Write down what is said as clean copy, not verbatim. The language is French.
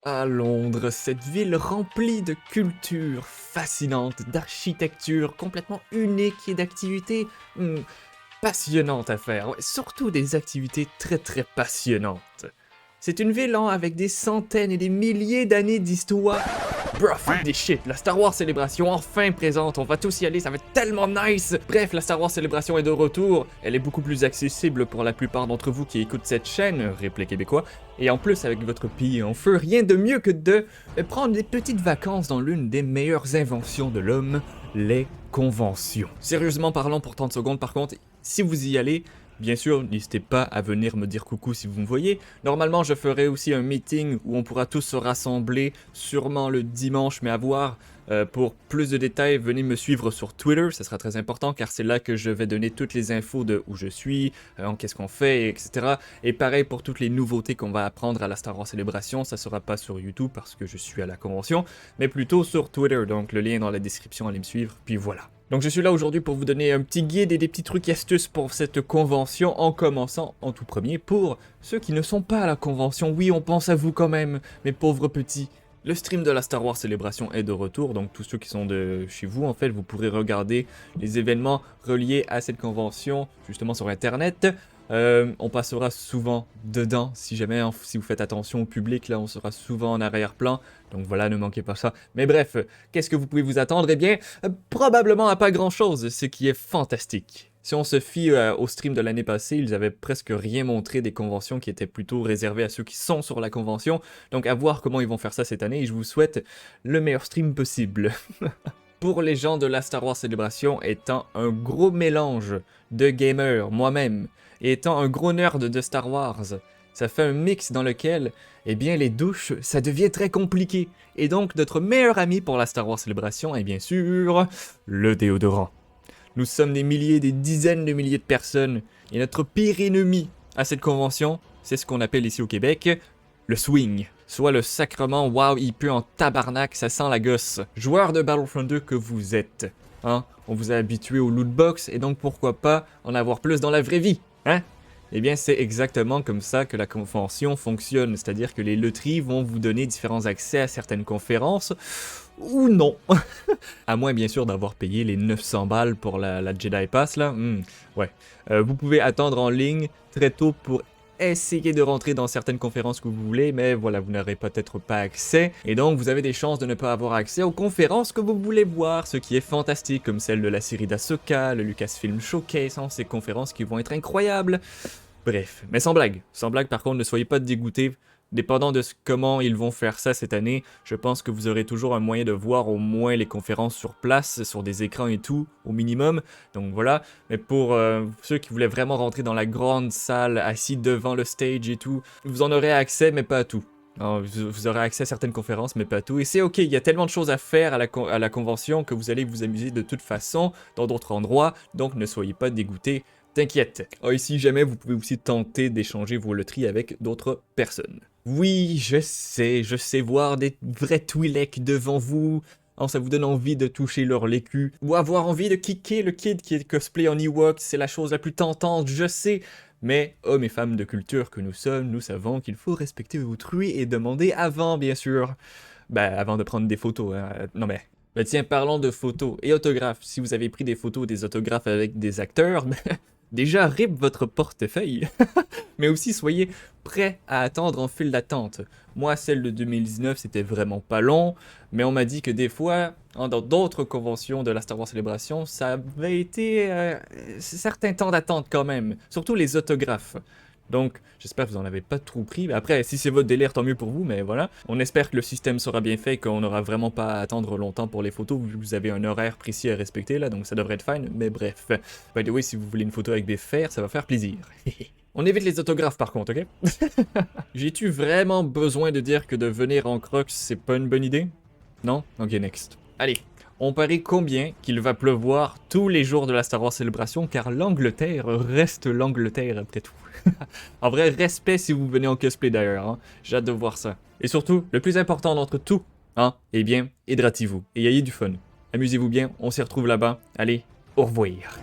À Londres, cette ville remplie de culture fascinante, d'architecture complètement unique et d'activités passionnantes à faire. Ouais, surtout des activités très passionnantes. C'est une ville avec des centaines et des milliers d'années d'histoire. Bruh, fuck des shit, la Star Wars Célébration enfin présente, on va tous y aller, ça va être tellement nice! Bref, la Star Wars Célébration est de retour, elle est beaucoup plus accessible pour la plupart d'entre vous qui écoutent cette chaîne, replay québécois, et en plus avec votre pays en feu, rien de mieux que de prendre des petites vacances dans l'une des meilleures inventions de l'homme, les conventions. Sérieusement parlant pour 30 secondes par contre, si vous y allez, bien sûr, n'hésitez pas à venir me dire coucou si vous me voyez. Normalement, je ferai aussi un meeting où on pourra tous se rassembler, sûrement le dimanche, mais à voir. Pour plus de détails, venez me suivre sur Twitter, ça sera très important car c'est là que je vais donner toutes les infos de où je suis, qu'est-ce qu'on fait, etc. Et pareil pour toutes les nouveautés qu'on va apprendre à la Star Wars Célébration, ça sera pas sur YouTube parce que je suis à la convention, mais plutôt sur Twitter, donc le lien est dans la description, allez me suivre, puis voilà. Donc je suis là aujourd'hui pour vous donner un petit guide et des petits trucs et astuces pour cette convention, en commençant en tout premier pour ceux qui ne sont pas à la convention. Oui, on pense à vous quand même, mes pauvres petits. Le stream de la Star Wars Célébration est de retour, donc tous ceux qui sont de chez vous, en fait, vous pourrez regarder les événements reliés à cette convention, justement sur Internet. On passera souvent dedans, si jamais, hein, si vous faites attention au public, là, on sera souvent en arrière-plan. Donc voilà, ne manquez pas ça. Mais bref, qu'est-ce que vous pouvez vous attendre? Eh bien, probablement à pas grand-chose, ce qui est fantastique. Si on se fie au stream de l'année passée, ils avaient presque rien montré des conventions qui étaient plutôt réservées à ceux qui sont sur la convention. Donc à voir comment ils vont faire ça cette année, et je vous souhaite le meilleur stream possible. Pour les gens de la Star Wars Célébration, étant un gros mélange de gamers, moi-même, et étant un gros nerd de Star Wars, ça fait un mix dans lequel, eh bien, les douches, ça devient très compliqué. Et donc, notre meilleur ami pour la Star Wars Célébration est bien sûr le déodorant. Nous sommes des milliers, des dizaines de milliers de personnes, et notre pire ennemi à cette convention, c'est ce qu'on appelle ici au Québec, le swing. Soit le sacrement, waouh, il pue en tabarnak, ça sent la gosse. Joueur de Battlefront 2 que vous êtes, hein, on vous a habitué au lootbox, et donc pourquoi pas en avoir plus dans la vraie vie, hein? Eh bien, c'est exactement comme ça que la convention fonctionne, c'est-à-dire que les loteries vont vous donner différents accès à certaines conférences, ou non. À moins, bien sûr, d'avoir payé les 900 balles pour la Jedi Pass, là. Ouais. Vous pouvez attendre en ligne très tôt pour essayer de rentrer dans certaines conférences que vous voulez, mais voilà, vous n'aurez peut-être pas accès, et donc vous avez des chances de ne pas avoir accès aux conférences que vous voulez voir, ce qui est fantastique, comme celle de la série d'Ahsoka, le Lucasfilm Showcase, hein, ces conférences qui vont être incroyables. Bref, mais sans blague par contre, ne soyez pas dégoûtés. Dépendant de comment ils vont faire ça cette année, je pense que vous aurez toujours un moyen de voir au moins les conférences sur place, sur des écrans et tout, au minimum. Donc voilà, mais pour ceux qui voulaient vraiment rentrer dans la grande salle, assis devant le stage et tout, vous en aurez accès, mais pas à tout. Alors, vous aurez accès à certaines conférences, mais pas à tout. Et c'est ok, il y a tellement de choses à faire à la convention que vous allez vous amuser de toute façon dans d'autres endroits, donc ne soyez pas dégoûtés. T'inquiète. Oh, et si jamais, vous pouvez aussi tenter d'échanger vos loteries avec d'autres personnes. Oui, je sais voir des vrais Twi'lek devant vous. Oh, ça vous donne envie de toucher leur l'écu. Ou avoir envie de kicker le kid qui est cosplay en Ewok, c'est la chose la plus tentante, je sais. Mais, hommes et femmes de culture que nous sommes, nous savons qu'il faut respecter autrui et demander avant, bien sûr. Ben, avant de prendre des photos, hein. Non mais... Ben tiens, parlons de photos et autographes. Si vous avez pris des photos, des autographes avec des acteurs, ben, déjà rip votre portefeuille. Mais aussi soyez prêts à attendre en file d'attente. Moi, celle de 2019, c'était vraiment pas long, mais on m'a dit que des fois, hein, dans d'autres conventions de la Star Wars Célébration, ça avait été certains temps d'attente quand même, surtout les autographes. Donc, j'espère que vous en avez pas trop pris. Mais après, si c'est votre délire, tant mieux pour vous, mais voilà. On espère que le système sera bien fait et qu'on n'aura vraiment pas à attendre longtemps pour les photos, vu que vous avez un horaire précis à respecter, là, donc ça devrait être fine, mais bref. By the way, si vous voulez une photo avec des fers, ça va faire plaisir. On évite les autographes par contre, ok? J'ai-tu vraiment besoin de dire que de venir en crocs, c'est pas une bonne idée? Non? Ok, next. Allez, on parie combien qu'il va pleuvoir tous les jours de la Star Wars Célébration, car l'Angleterre reste l'Angleterre après tout. En vrai, respect si vous venez en cosplay d'ailleurs, hein. J'ai hâte de voir ça. Et surtout, le plus important d'entre tout, hein, eh bien, hydratez-vous et ayez du fun. Amusez-vous bien, on s'y retrouve là-bas. Allez, au revoir.